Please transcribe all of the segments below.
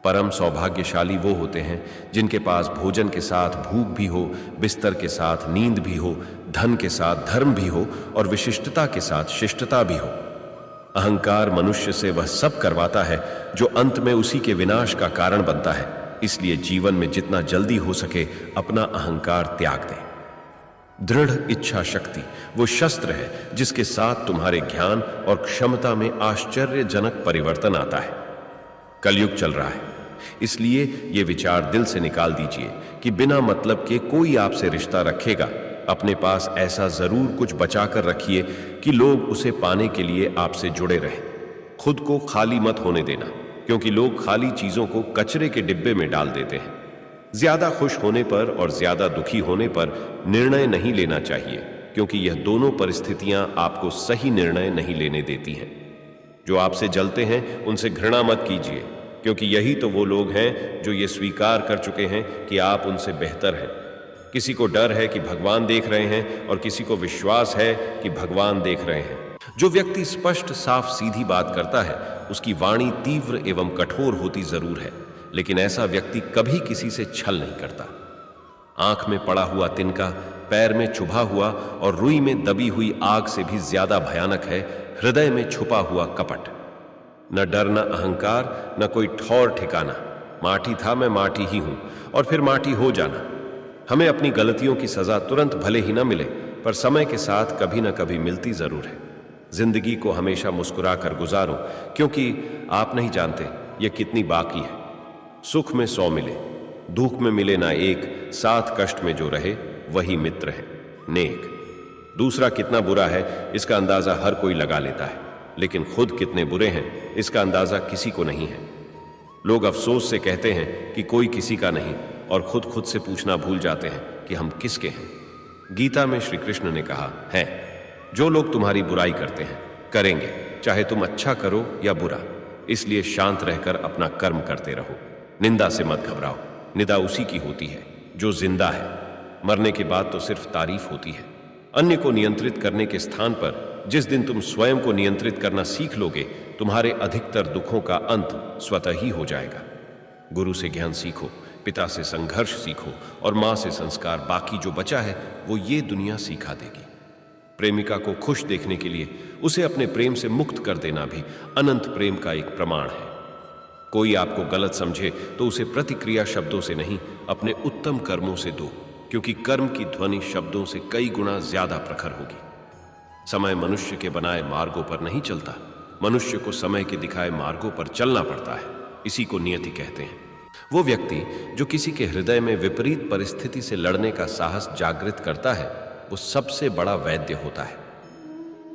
परम सौभाग्यशाली वो होते हैं जिनके पास भोजन के साथ भूख भी हो, बिस्तर के साथ नींद भी हो, धन के साथ धर्म भी हो और विशिष्टता के साथ शिष्टता भी हो। अहंकार मनुष्य से वह सब करवाता है जो अंत में उसी के विनाश का कारण बनता है। इसलिए जीवन में जितना जल्दी हो सके अपना अहंकार त्याग दें। दृढ़ इच्छा शक्ति वो शस्त्र है जिसके साथ तुम्हारे ज्ञान और क्षमता में आश्चर्यजनक परिवर्तन आता है। कलयुग चल रहा है, इसलिए ये विचार दिल से निकाल दीजिए कि बिना मतलब के कोई आपसे रिश्ता रखेगा, अपने पास ऐसा जरूर कुछ बचा कर रखिए कि लोग उसे पाने के लिए आपसे जुड़े रहें। खुद को खाली मत होने देना, क्योंकि लोग खाली चीजों को कचरे के डिब्बे में डाल देते हैं। ज्यादा खुश होने पर और ज्यादा दुखी होने पर निर्णय नहीं लेना चाहिए, क्योंकि यह दोनों परिस्थितियां आपको सही निर्णय नहीं लेने देती हैं। जो आपसे जलते हैं उनसे घृणा मत कीजिए, क्योंकि यही तो वो लोग हैं जो ये स्वीकार कर चुके हैं कि आप उनसे बेहतर हैं। किसी को डर है कि भगवान देख रहे हैं और किसी को विश्वास है कि भगवान देख रहे हैं। जो व्यक्ति स्पष्ट साफ सीधी बात करता है उसकी वाणी तीव्र एवं कठोर होती जरूर है, लेकिन ऐसा व्यक्ति कभी किसी से छल नहीं करता। आंख में पड़ा हुआ तिनका, पैर में चुभा हुआ और रुई में दबी हुई आग से भी ज्यादा भयानक है हृदय में छुपा हुआ कपट। न डर न अहंकार, न कोई ठौर ठिकाना। माटी था मैं माटी ही हूं और फिर माटी हो जाना। हमें अपनी गलतियों की सजा तुरंत भले ही न मिले, पर समय के साथ कभी न कभी मिलती जरूर है। जिंदगी को हमेशा मुस्कुरा कर गुजारो, क्योंकि आप नहीं जानते यह कितनी बाकी है। सुख में 100 मिले, दुख में मिले ना एक, साथ कष्ट में जो रहे वही मित्र है नेक। दूसरा कितना बुरा है इसका अंदाजा हर कोई लगा लेता है, लेकिन खुद कितने बुरे हैं इसका अंदाजा किसी को नहीं है। लोग अफसोस से कहते हैं कि कोई किसी का नहीं, और खुद से पूछना भूल जाते हैं कि हम किसके हैं। गीता में श्री कृष्ण ने कहा है, जो लोग तुम्हारी बुराई करते हैं करेंगे, चाहे तुम अच्छा करो या बुरा। इसलिए शांत रहकर अपना कर्म करते रहो। निंदा से मत घबराओ, निंदा उसी की होती है जो जिंदा है। मरने के बाद तो सिर्फ तारीफ होती है। अन्य को नियंत्रित करने के स्थान पर जिस दिन तुम स्वयं को नियंत्रित करना सीख लोगे, तुम्हारे अधिकतर दुखों का अंत स्वतः ही हो जाएगा। गुरु से ज्ञान सीखो, पिता से संघर्ष सीखो और मां से संस्कार। बाकी जो बचा है वो ये दुनिया सिखा देगी। प्रेमिका को खुश देखने के लिए उसे अपने प्रेम से मुक्त कर देना भी अनंत प्रेम का एक प्रमाण है। कोई आपको गलत समझे तो उसे प्रतिक्रिया शब्दों से नहीं, अपने उत्तम कर्मों से दो, क्योंकि कर्म की ध्वनि शब्दों से कई गुना ज्यादा प्रखर होगी। समय मनुष्य के बनाए मार्गों पर नहीं चलता, मनुष्य को समय के दिखाए मार्गों पर चलना पड़ता है। इसी को नियति कहते हैं। वो व्यक्ति जो किसी के हृदय में विपरीत परिस्थिति से लड़ने का साहस जागृत करता है, वो सबसे बड़ा वैद्य होता है।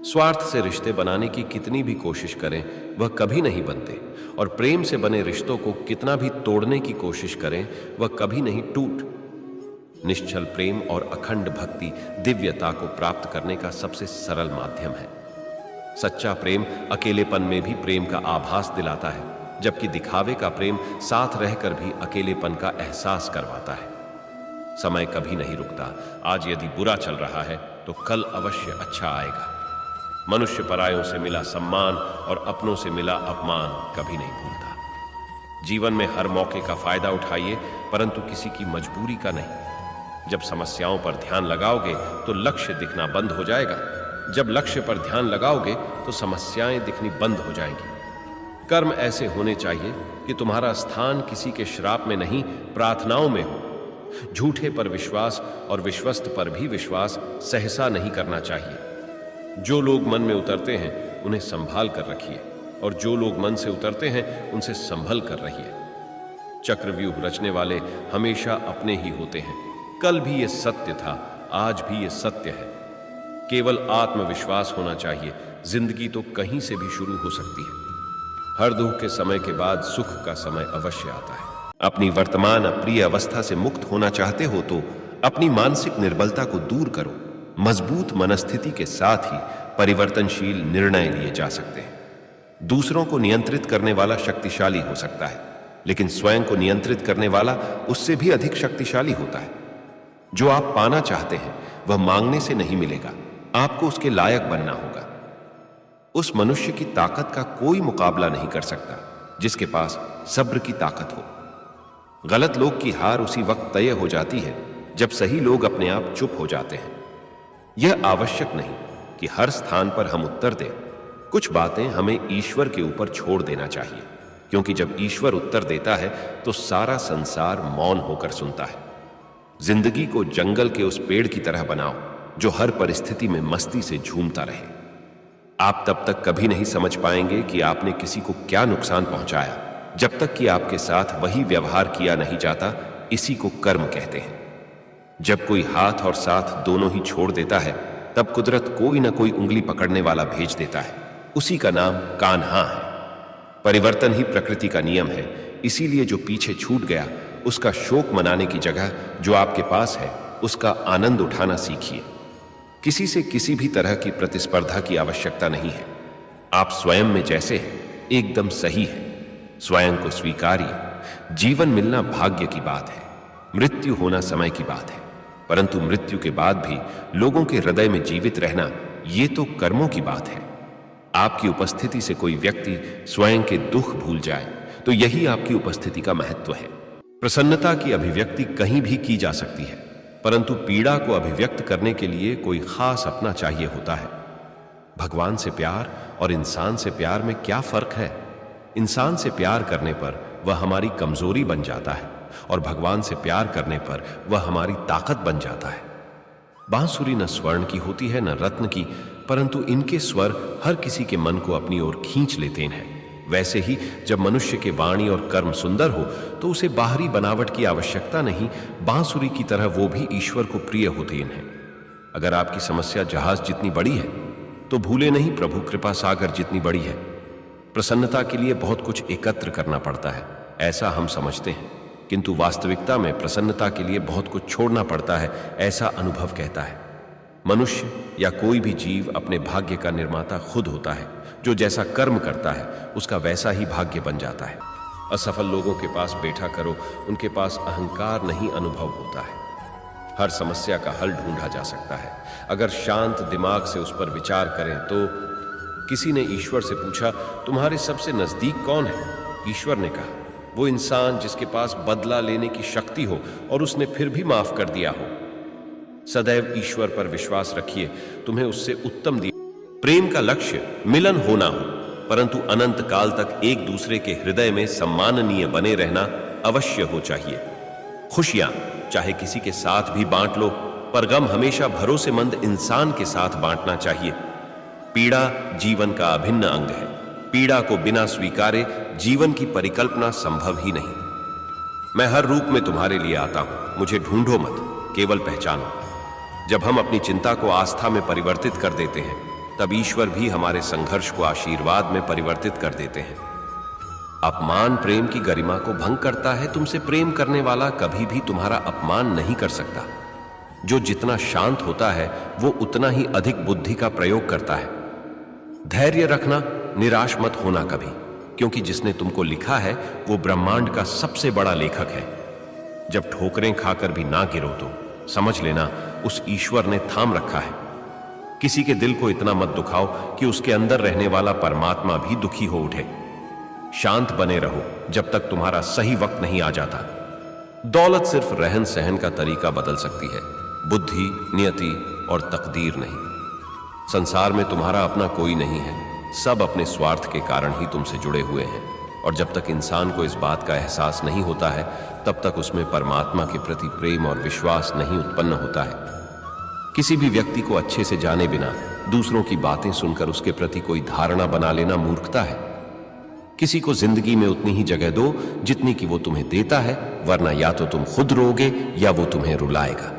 स्वार्थ से रिश्ते बनाने की कितनी भी कोशिश करें वह कभी नहीं बनते, और प्रेम से बने रिश्तों को कितना भी तोड़ने की कोशिश करें वह कभी नहीं टूट। निश्चल प्रेम और अखंड भक्ति दिव्यता को प्राप्त करने का सबसे सरल माध्यम है। सच्चा प्रेम अकेलेपन में भी प्रेम का आभास दिलाता है, जबकि दिखावे का प्रेम साथ रहकर भी अकेलेपन का एहसास करवाता है। समय कभी नहीं रुकता। आज यदि बुरा चल रहा है तो कल अवश्य अच्छा आएगा। मनुष्य परायों से मिला सम्मान और अपनों से मिला अपमान कभी नहीं भूलता। जीवन में हर मौके का फायदा उठाइए, परंतु किसी की मजबूरी का नहीं। जब समस्याओं पर ध्यान लगाओगे तो लक्ष्य दिखना बंद हो जाएगा। जब लक्ष्य पर ध्यान लगाओगे तो समस्याएं दिखनी बंद हो जाएंगी। कर्म ऐसे होने चाहिए कि तुम्हारा स्थान किसी के श्राप में नहीं, प्रार्थनाओं में हो। झूठे पर विश्वास और विश्वस्त पर भी विश्वास सहसा नहीं करना चाहिए। जो लोग मन में उतरते हैं उन्हें संभाल कर रखिए, और जो लोग मन से उतरते हैं उनसे संभल कर रहिए। चक्रव्यूह रचने वाले हमेशा अपने ही होते हैं। कल भी ये सत्य था, आज भी ये सत्य है। केवल आत्मविश्वास होना चाहिए। जिंदगी तो कहीं से भी शुरू हो सकती है। हर दुख के समय के बाद सुख का समय अवश्य आता है। अपनी वर्तमान अप्रिय अवस्था से मुक्त होना चाहते हो तो अपनी मानसिक निर्बलता को दूर करो। मजबूत मनस्थिति के साथ ही परिवर्तनशील निर्णय लिए जा सकते हैं। दूसरों को नियंत्रित करने वाला शक्तिशाली हो सकता है, लेकिन स्वयं को नियंत्रित करने वाला उससे भी अधिक शक्तिशाली होता है। जो आप पाना चाहते हैं वह मांगने से नहीं मिलेगा, आपको उसके लायक बनना होगा। उस मनुष्य की ताकत का कोई मुकाबला नहीं कर सकता जिसके पास सब्र की ताकत हो। गलत लोग की हार उसी वक्त तय हो जाती है जब सही लोग अपने आप चुप हो जाते हैं। यह आवश्यक नहीं कि हर स्थान पर हम उत्तर दें। कुछ बातें हमें ईश्वर के ऊपर छोड़ देना चाहिए, क्योंकि जब ईश्वर उत्तर देता है तो सारा संसार मौन होकर सुनता है। जिंदगी को जंगल के उस पेड़ की तरह बनाओ जो हर परिस्थिति में मस्ती से झूमता रहे। आप तब तक कभी नहीं समझ पाएंगे कि आपने किसी को क्या नुकसान पहुंचाया, जब तक कि आपके साथ वही व्यवहार किया नहीं जाता। इसी को कर्म कहते हैं। जब कोई हाथ और साथ दोनों ही छोड़ देता है, तब कुदरत कोई ना कोई उंगली पकड़ने वाला भेज देता है। उसी का नाम कान्हा है। परिवर्तन ही प्रकृति का नियम है। इसीलिए जो पीछे छूट गया, उसका शोक मनाने की जगह जो आपके पास है, उसका आनंद उठाना सीखिए। किसी से किसी भी तरह की प्रतिस्पर्धा की आवश्यकता नहीं है। आप स्वयं में जैसे हैं, एकदम सही है। स्वयं को स्वीकारिए। जीवन मिलना भाग्य की बात है, मृत्यु होना समय की बात है। परंतु मृत्यु के बाद भी लोगों के हृदय में जीवित रहना, ये तो कर्मों की बात है। आपकी उपस्थिति से कोई व्यक्ति स्वयं के दुख भूल जाए तो यही आपकी उपस्थिति का महत्व है। प्रसन्नता की अभिव्यक्ति कहीं भी की जा सकती है, परंतु पीड़ा को अभिव्यक्त करने के लिए कोई खास अपना चाहिए होता है। भगवान से प्यार और इंसान से प्यार में क्या फर्क है? इंसान से प्यार करने पर वह हमारी कमजोरी बन जाता है और भगवान से प्यार करने पर वह हमारी ताकत बन जाता है। बांसुरी न स्वर्ण की होती है न रत्न की, परंतु इनके स्वर हर किसी के मन को अपनी ओर खींच लेते हैं। वैसे ही जब मनुष्य के वाणी और कर्म सुंदर हो तो उसे बाहरी बनावट की आवश्यकता नहीं, बांसुरी की तरह वो भी ईश्वर को प्रिय होते हैं। अगर आपकी समस्या जहाज जितनी बड़ी है तो भूले नहीं प्रभु कृपा सागर जितनी बड़ी है। प्रसन्नता के लिए बहुत कुछ एकत्र करना पड़ता है, ऐसा हम समझते हैं, किंतु वास्तविकता में प्रसन्नता के लिए बहुत कुछ छोड़ना पड़ता है, ऐसा अनुभव कहता है। मनुष्य या कोई भी जीव अपने भाग्य का निर्माता खुद होता है। जो जैसा कर्म करता है उसका वैसा ही भाग्य बन जाता है। असफल लोगों के पास बैठा करो, उनके पास अहंकार नहीं अनुभव होता है। हर समस्या का हल ढूंढा जा सकता है अगर शांत दिमाग से उस पर विचार करें तो। किसी ने ईश्वर से पूछा, तुम्हारे सबसे नजदीक कौन है? ईश्वर ने कहा, वो इंसान जिसके पास बदला लेने की शक्ति हो और उसने फिर भी माफ कर दिया हो। सदैव ईश्वर पर विश्वास रखिए, तुम्हें उससे उत्तम दिया। प्रेम का लक्ष्य मिलन होना हो, परंतु अनंत काल तक एक दूसरे के हृदय में सम्माननीय बने रहना अवश्य हो चाहिए। खुशियां चाहे किसी के साथ भी बांट लो, पर गम हमेशा भरोसेमंद इंसान के साथ बांटना चाहिए। पीड़ा जीवन का अभिन्न अंग है। पीड़ा को बिना स्वीकारे जीवन की परिकल्पना संभव ही नहीं। मैं हर रूप में तुम्हारे लिए आता हूं, मुझे ढूंढो मत, केवल पहचानो। जब हम अपनी चिंता को आस्था में परिवर्तित कर देते हैं, तब ईश्वर भी हमारे संघर्ष को आशीर्वाद में परिवर्तित कर देते हैं। अपमान प्रेम की गरिमा को भंग करता है। तुमसे प्रेम करने वाला कभी भी तुम्हारा अपमान नहीं कर सकता। जो जितना शांत होता है वो उतना ही अधिक बुद्धि का प्रयोग करता है। धैर्य रखना, निराश मत होना कभी, क्योंकि जिसने तुमको लिखा है वो ब्रह्मांड का सबसे बड़ा लेखक है। जब ठोकरें खाकर भी ना गिरो तो समझ लेना उस ईश्वर ने थाम रखा है। किसी के दिल को इतना मत दुखाओ कि उसके अंदर रहने वाला परमात्मा भी दुखी हो उठे। शांत बने रहो जब तक तुम्हारा सही वक्त नहीं आ जाता। दौलत सिर्फ रहन सहन का तरीका बदल सकती है, बुद्धि, नियति और तकदीर नहीं। संसार में तुम्हारा अपना कोई नहीं है, सब अपने स्वार्थ के कारण ही तुमसे जुड़े हुए हैं। और जब तक इंसान को इस बात का एहसास नहीं होता है, तब तक उसमें परमात्मा के प्रति प्रेम और विश्वास नहीं उत्पन्न होता है। किसी भी व्यक्ति को अच्छे से जाने बिना दूसरों की बातें सुनकर उसके प्रति कोई धारणा बना लेना मूर्खता है। किसी को जिंदगी में उतनी ही जगह दो जितनी कि वो तुम्हें देता है, वरना या तो तुम खुद रोगे या वो तुम्हें रुलाएगा।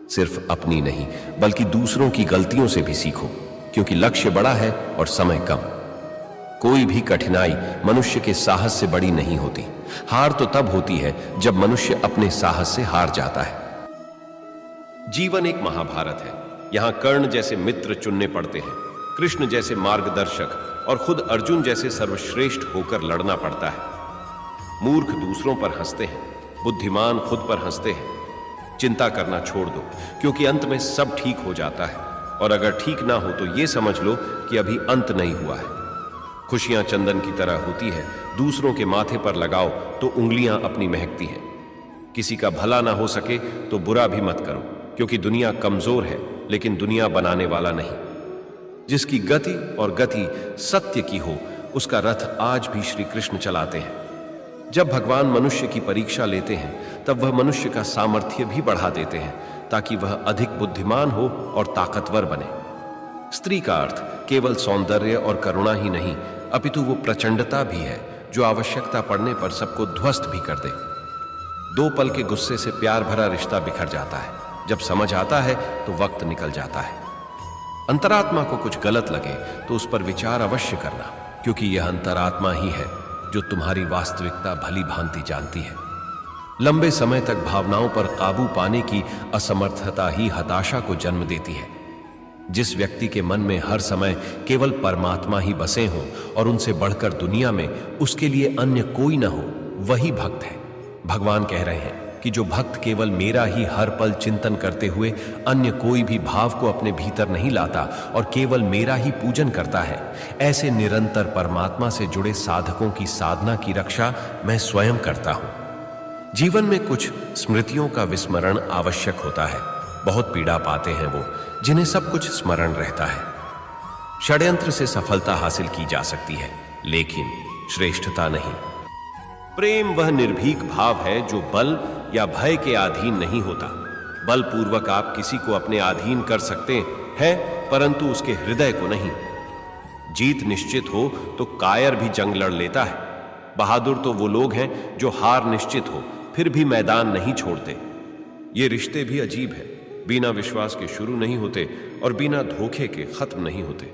सिर्फ अपनी नहीं बल्कि दूसरों की गलतियों से भी सीखो, क्योंकि लक्ष्य बड़ा है और समय कम। कोई भी कठिनाई मनुष्य के साहस से बड़ी नहीं होती। हार तो तब होती है जब मनुष्य अपने साहस से हार जाता है। जीवन एक महाभारत है। यहां कर्ण जैसे मित्र चुनने पड़ते हैं, कृष्ण जैसे मार्गदर्शक और खुद अर्जुन जैसे सर्वश्रेष्ठ होकर लड़ना पड़ता है। मूर्ख दूसरों पर हंसते हैं, बुद्धिमान खुद पर हंसते हैं। चिंता करना छोड़ दो, क्योंकि अंत में सब ठीक हो जाता है। और अगर ठीक ना हो तो यह समझ लो कि अभी अंत नहीं हुआ है। खुशियां चंदन की तरह होती है, दूसरों के माथे पर लगाओ तो उंगलियां अपनी महकती हैं। किसी का भला ना हो सके तो बुरा भी मत करो, क्योंकि दुनिया कमजोर है लेकिन दुनिया बनाने वाला नहीं। जिसकी गति और गति सत्य की हो, उसका रथ आज भी श्री कृष्ण चलाते हैं। जब भगवान मनुष्य की परीक्षा लेते हैं तब वह मनुष्य का सामर्थ्य भी बढ़ा देते हैं, ताकि वह अधिक बुद्धिमान हो और ताकतवर बने। स्त्री का अर्थ केवल सौंदर्य और करुणा ही नहीं, अपितु वो प्रचंडता भी है जो आवश्यकता पड़ने पर सबको ध्वस्त भी कर दे। 2 पल के गुस्से से प्यार भरा रिश्ता बिखर जाता है, जब समझ आता है तो वक्त निकल जाता है। अंतरात्मा को कुछ गलत लगे तो उस पर विचार अवश्य करना, क्योंकि यह अंतरात्मा ही है जो तुम्हारी वास्तविकता भली भांति जानती है। लंबे समय तक भावनाओं पर काबू पाने की असमर्थता ही हताशा को जन्म देती है। जिस व्यक्ति के मन में हर समय केवल परमात्मा ही बसे हों और उनसे बढ़कर दुनिया में उसके लिए अन्य कोई न हो, वही भक्त है। भगवान कह रहे हैं कि जो भक्त केवल मेरा ही हर पल चिंतन करते हुए अन्य कोई भी भाव को अपने भीतर नहीं लाता और केवल मेरा ही पूजन करता है, ऐसे निरंतर परमात्मा से जुड़े साधकों की साधना की रक्षा मैं स्वयं करता हूं। जीवन में कुछ स्मृतियों का विस्मरण आवश्यक होता है। बहुत पीड़ा पाते हैं वो जिन्हें सब कुछ स्मरण रहता है। षड्यंत्र से सफलता हासिल की जा सकती है, लेकिन श्रेष्ठता नहीं। प्रेम वह निर्भीक भाव है जो बल या भय के अधीन नहीं होता। बलपूर्वक आप किसी को अपने अधीन कर सकते हैं, परंतु उसके हृदय को नहीं। जीत निश्चित हो तो कायर भी जंग लड़ लेता है। बहादुर तो वो लोग हैं जो हार निश्चित हो फिर भी मैदान नहीं छोड़ते। ये रिश्ते भी अजीब है, बिना विश्वास के शुरू नहीं होते और बिना धोखे के खत्म नहीं होते।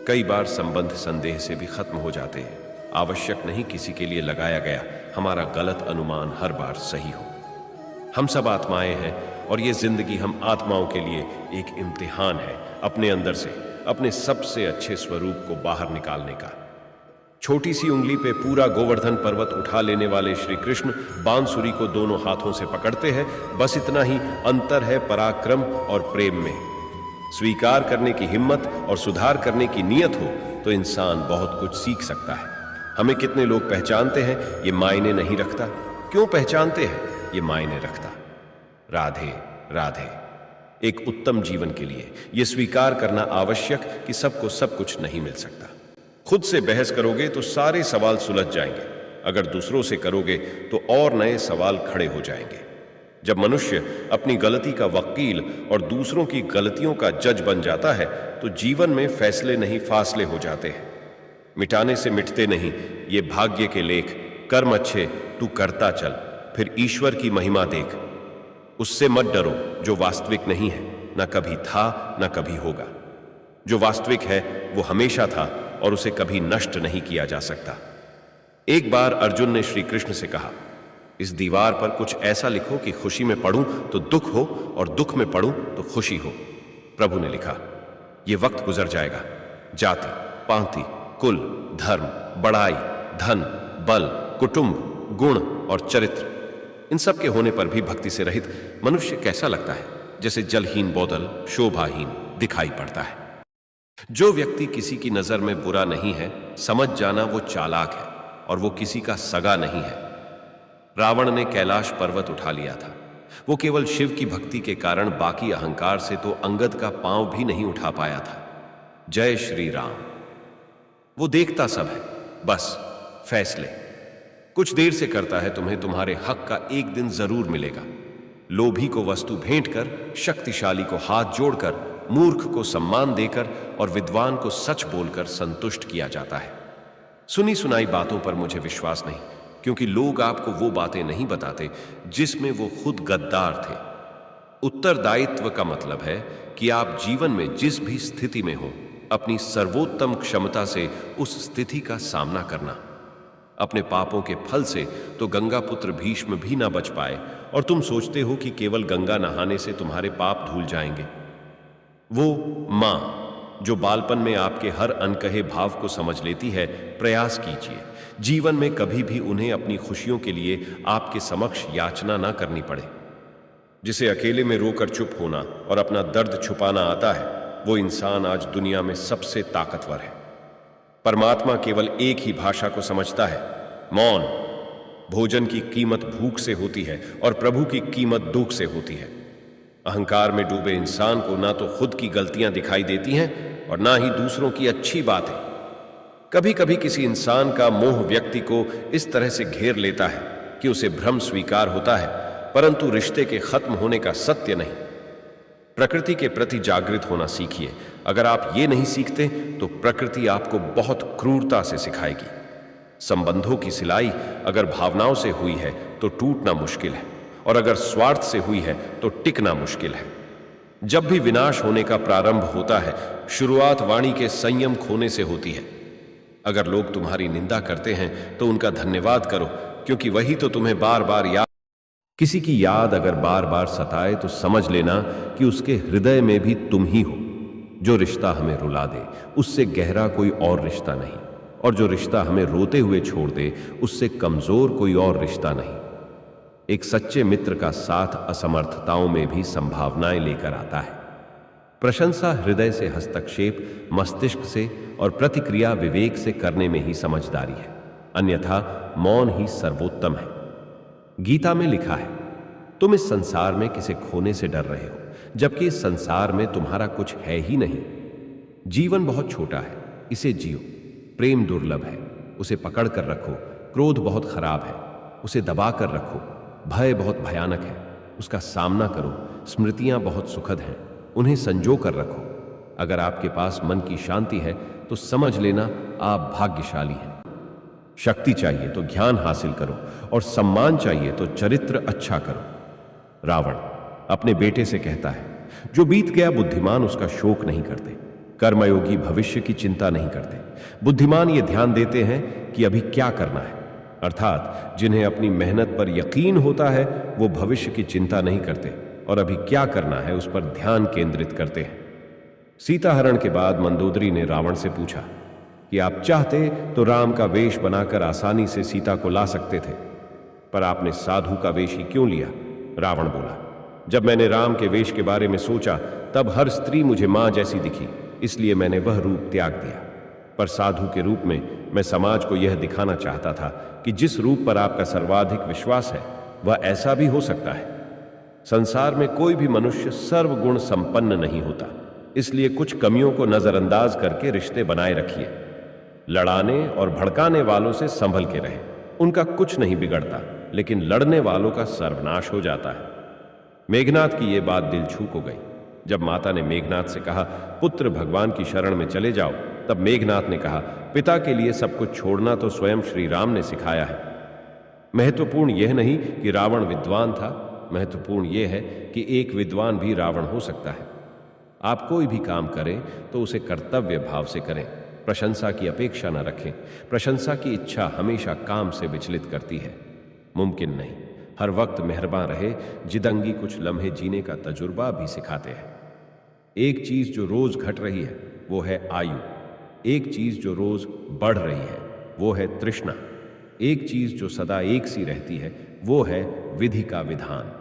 कई बार संबंध संदेह से भी खत्म हो जाते हैं। आवश्यक नहीं किसी के लिए लगाया गया हमारा गलत अनुमान हर बार सही हो। हम सब आत्माएं हैं और ये जिंदगी हम आत्माओं के लिए एक इम्तिहान है, अपने अंदर से अपने सबसे अच्छे स्वरूप को बाहर निकालने का। छोटी सी उंगली पे पूरा गोवर्धन पर्वत उठा लेने वाले श्री कृष्ण बांसुरी को दोनों हाथों से पकड़ते हैं। बस इतना ही अंतर है पराक्रम और प्रेम में। स्वीकार करने की हिम्मत और सुधार करने की नीयत हो तो इंसान बहुत कुछ सीख सकता है। हमें कितने लोग पहचानते हैं ये मायने नहीं रखता, क्यों पहचानते हैं ये मायने रखता। राधे राधे। एक उत्तम जीवन के लिए यह स्वीकार करना आवश्यक कि सबको सब कुछ नहीं मिल सकता। खुद से बहस करोगे तो सारे सवाल सुलझ जाएंगे, अगर दूसरों से करोगे तो और नए सवाल खड़े हो जाएंगे। जब मनुष्य अपनी गलती का वकील और दूसरों की गलतियों का जज बन जाता है तो जीवन में फैसले नहीं फासले हो जाते हैं। मिटाने से मिटते नहीं ये भाग्य के लेख। कर्म अच्छे तू करता चल, फिर ईश्वर की महिमा देख। उससे मत डरो जो वास्तविक नहीं है, न कभी था न कभी होगा। जो वास्तविक है वो हमेशा था और उसे कभी नष्ट नहीं किया जा सकता। एक बार अर्जुन ने श्री कृष्ण से कहा, इस दीवार पर कुछ ऐसा लिखो कि खुशी में पढ़ूं तो दुख हो और दुख में पढ़ूं तो खुशी हो। प्रभु ने लिखा, यह वक्त गुजर जाएगा। जाति, पांति, कुल, धर्म, बड़ाई, धन, बल, कुटुंब, गुण और चरित्र, इन सब के होने पर भी भक्ति से रहित मनुष्य कैसा लगता है? जैसे जलहीन बोतल शोभाहीन दिखाई पड़ता है। जो व्यक्ति किसी की नजर में बुरा नहीं है, समझ जाना वो चालाक है और वो किसी का सगा नहीं है। रावण ने कैलाश पर्वत उठा लिया था। वो केवल शिव की भक्ति के कारण बाकी अहंकार से तो अंगद का पांव भी नहीं उठा पाया था। जय श्री राम। वो देखता सब है, बस फैसले कुछ देर से करता है। तुम्हें तुम्हारे हक का एक दिन जरूर मिलेगा। लोभी को वस्तु भेंट कर, शक्तिशाली को हाथ जोड़कर, मूर्ख को सम्मान देकर और विद्वान को सच बोलकर संतुष्ट किया जाता है। सुनी सुनाई बातों पर मुझे विश्वास नहीं, क्योंकि लोग आपको वो बातें नहीं बताते जिसमें वो खुद गद्दार थे। उत्तरदायित्व का मतलब है कि आप जीवन में जिस भी स्थिति में हो, अपनी सर्वोत्तम क्षमता से उस स्थिति का सामना करना। अपने पापों के फल से तो गंगा पुत्र भीष्म भी ना बच पाए और तुम सोचते हो कि केवल गंगा नहाने से तुम्हारे पाप धुल जाएंगे। वो मां जो बालपन में आपके हर अनकहे भाव को समझ लेती है, प्रयास कीजिए जीवन में कभी भी उन्हें अपनी खुशियों के लिए आपके समक्ष याचना ना करनी पड़े। जिसे अकेले में रोकर चुप होना और अपना दर्द छुपाना आता है, वो इंसान आज दुनिया में सबसे ताकतवर है। परमात्मा केवल एक ही भाषा को समझता है, मौन। भोजन की कीमत भूख से होती है और प्रभु की कीमत दुख से होती है। अहंकार में डूबे इंसान को ना तो खुद की गलतियां दिखाई देती हैं और ना ही दूसरों की अच्छी बातें। कभी कभी किसी इंसान का मोह व्यक्ति को इस तरह से घेर लेता है कि उसे भ्रम स्वीकार होता है, परंतु रिश्ते के खत्म होने का सत्य नहीं। प्रकृति के प्रति जागृत होना सीखिए। अगर आप ये नहीं सीखते तो प्रकृति आपको बहुत क्रूरता से सिखाएगी। संबंधों की सिलाई अगर भावनाओं से हुई है तो टूटना मुश्किल है, और अगर स्वार्थ से हुई है तो टिकना मुश्किल है। जब भी विनाश होने का प्रारंभ होता है, शुरुआत वाणी के संयम खोने से होती है। अगर लोग तुम्हारी निंदा करते हैं तो उनका धन्यवाद करो, क्योंकि वही तो तुम्हें बार बार याद। किसी की याद अगर बार बार सताए तो समझ लेना कि उसके हृदय में भी तुम ही हो। जो रिश्ता हमें रुला दे उससे गहरा कोई और रिश्ता नहीं, और जो रिश्ता हमें रोते हुए छोड़ दे उससे कमजोर कोई और रिश्ता नहीं। एक सच्चे मित्र का साथ असमर्थताओं में भी संभावनाएं लेकर आता है। प्रशंसा हृदय से, हस्तक्षेप मस्तिष्क से और प्रतिक्रिया विवेक से करने में ही समझदारी है, अन्यथा मौन ही सर्वोत्तम है। गीता में लिखा है, तुम इस संसार में किसे खोने से डर रहे हो, जबकि इस संसार में तुम्हारा कुछ है ही नहीं। जीवन बहुत छोटा है, इसे जियो। प्रेम दुर्लभ है, उसे पकड़ कर रखो। क्रोध बहुत खराब है, उसे दबा कर रखो। भय बहुत भयानक है, उसका सामना करो। स्मृतियां बहुत सुखद हैं, उन्हें संजो कर रखो। अगर आपके पास मन की शांति है तो समझ लेना आप भाग्यशाली हैं। शक्ति चाहिए तो ज्ञान हासिल करो, और सम्मान चाहिए तो चरित्र अच्छा करो। रावण अपने बेटे से कहता है, जो बीत गया बुद्धिमान उसका शोक नहीं करते, कर्मयोगी भविष्य की चिंता नहीं करते। बुद्धिमान ये ध्यान देते हैं कि अभी क्या करना है, अर्थात जिन्हें अपनी मेहनत पर यकीन होता है वो भविष्य की चिंता नहीं करते और अभी क्या करना है उस पर ध्यान केंद्रित करते हैं। सीता हरण के बाद मंदोदरी ने रावण से पूछा कि आप चाहते तो राम का वेश बनाकर आसानी से सीता को ला सकते थे, पर आपने साधु का वेश ही क्यों लिया? रावण बोला, जब मैंने राम के वेश के बारे में सोचा तब हर स्त्री मुझे मां जैसी दिखी, इसलिए मैंने वह रूप त्याग दिया। पर साधु के रूप में मैं समाज को यह दिखाना चाहता था कि जिस रूप पर आपका सर्वाधिक विश्वास है वह ऐसा भी हो सकता है। संसार में कोई भी मनुष्य सर्वगुण संपन्न नहीं होता, इसलिए कुछ कमियों को नजरअंदाज करके रिश्ते बनाए रखिए। लड़ाने और भड़काने वालों से संभल के रहे, उनका कुछ नहीं बिगड़ता, लेकिन लड़ने वालों का सर्वनाश हो जाता है। मेघनाथ की यह बात दिल छू को गई। जब माता ने मेघनाथ से कहा, पुत्र भगवान की शरण में चले जाओ, तब मेघनाथ ने कहा, पिता के लिए सब कुछ छोड़ना तो स्वयं श्री राम ने सिखाया है। महत्वपूर्ण यह नहीं कि रावण विद्वान था, महत्वपूर्ण यह है कि एक विद्वान भी रावण हो सकता है। आप कोई भी काम करें तो उसे कर्तव्य भाव से करें, प्रशंसा की अपेक्षा न रखें। प्रशंसा की इच्छा हमेशा काम से विचलित करती है। मुमकिन नहीं। हर वक्त मेहरबान रहे। जिदंगी कुछ लम्हे जीने का तजुर्बा भी सिखाते हैं। एक चीज जो रोज घट रही है वो है आयु, एक चीज जो रोज बढ़ रही है वो है तृष्णा, एक चीज जो सदा एक सी रहती है वो है विधि का विधान।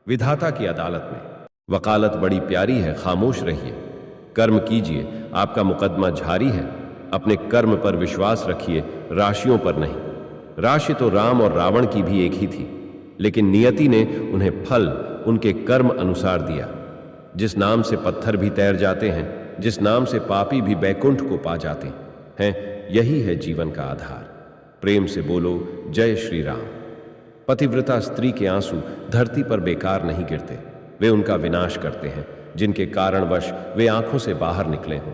विधाता की अदालत में वकालत बड़ी प्यारी है, खामोश रहिए। कर्म कीजिए, आपका मुकदमा जारी है। अपने कर्म पर विश्वास रखिए, राशियों पर नहीं। राशि तो राम और रावण की भी एक ही थी, लेकिन नियति ने उन्हें फल उनके कर्म अनुसार दिया। जिस नाम से पत्थर भी तैर जाते हैं, जिस नाम से पापी भी बैकुंठ को पा जाते हैं, यही है जीवन का आधार। प्रेम से बोलो जय श्री राम। पतिव्रता स्त्री के आंसू धरती पर बेकार नहीं गिरते, वे उनका विनाश करते हैं जिनके कारणवश वे आंखों से बाहर निकले हों।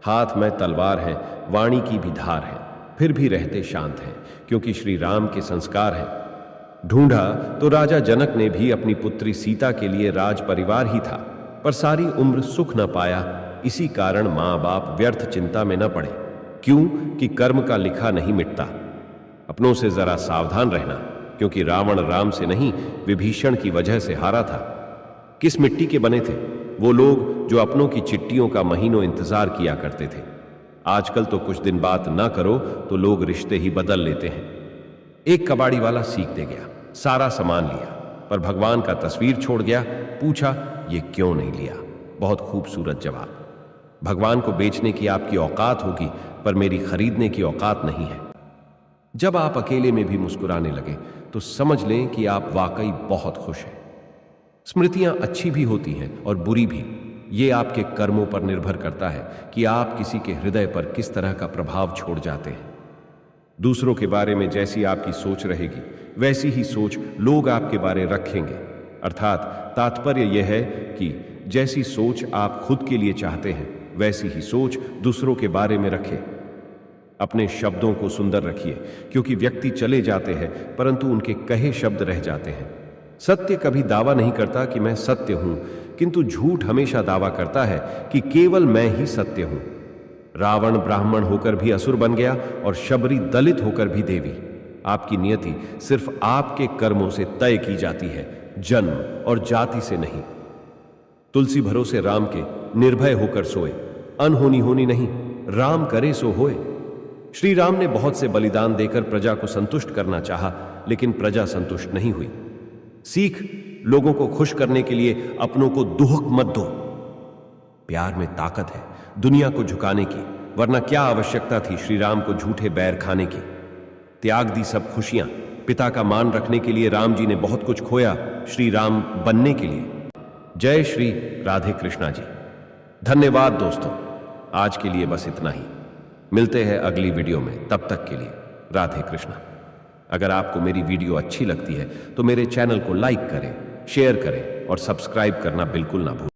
हाथ में तलवार है, वाणी की भी धार है, फिर भी रहते शांत हैं, क्योंकि श्री राम के संस्कार हैं। ढूंढा तो राजा जनक ने भी अपनी पुत्री सीता के लिए राज परिवार ही था, पर सारी उम्र सुख न पाया। इसी कारण मां बाप व्यर्थ चिंता में न पड़े। क्यों कि कर्म का लिखा नहीं मिटता। अपनों से जरा सावधान रहना, क्योंकि रावण राम से नहीं विभीषण की वजह से हारा था। किस मिट्टी के बने थे वो लोग जो अपनों की चिट्ठियों का महीनों इंतजार किया करते थे। आजकल तो कुछ दिन बात ना करो तो लोग रिश्ते ही बदल लेते हैं। एक कबाड़ी वाला सीख दे गया, सारा सामान लिया, पर भगवान का तस्वीर छोड़ गया। पूछा ये क्यों नहीं लिया? बहुत खूबसूरत जवाब। भगवान को बेचने की आपकी औकात होगी, पर मेरी खरीदने की औकात नहीं है। जब आप अकेले में भी मुस्कुराने लगे तो समझ लें कि आप वाकई बहुत खुश हैं। स्मृतियां अच्छी भी होती हैं और बुरी भी। ये आपके कर्मों पर निर्भर करता है कि आप किसी के हृदय पर किस तरह का प्रभाव छोड़ जाते हैं। दूसरों के बारे में जैसी आपकी सोच रहेगी, वैसी ही सोच लोग आपके बारे रखेंगे। अर्थात तात्पर्य यह है कि जैसी सोच आप खुद के लिए चाहते हैं, वैसी ही सोच दूसरों के बारे में रखें। अपने शब्दों को सुंदर रखिए, क्योंकि व्यक्ति चले जाते हैं परंतु उनके कहे शब्द रह जाते हैं। सत्य कभी दावा नहीं करता कि मैं सत्य हूं, किंतु झूठ हमेशा दावा करता है कि केवल मैं ही सत्य हूं। रावण ब्राह्मण होकर भी असुर बन गया और शबरी दलित होकर भी देवी। आपकी नियति सिर्फ आपके कर्मों से तय की जाती है, जन्म और जाति से नहीं। तुलसी भरोसे राम के निर्भय होकर सोए, अनहोनी होनी नहीं, राम करे सो होए। श्री राम ने बहुत से बलिदान देकर प्रजा को संतुष्ट करना चाहा, लेकिन प्रजा संतुष्ट नहीं हुई। सीख, लोगों को खुश करने के लिए अपनों को दुहक मत दो। प्यार में ताकत है दुनिया को झुकाने की, वरना क्या आवश्यकता थी श्री राम को झूठे बैर खाने की। त्याग दी सब खुशियां, पिता का मान रखने के लिए राम जी ने बहुत कुछ खोया श्री राम बनने के लिए। जय श्री राधे कृष्णा जी। धन्यवाद दोस्तों, आज के लिए बस इतना ही। मिलते हैं अगली वीडियो में, तब तक के लिए राधे कृष्णा। अगर आपको मेरी वीडियो अच्छी लगती है तो मेरे चैनल को लाइक करें, शेयर करें और सब्सक्राइब करना बिल्कुल ना भूलें।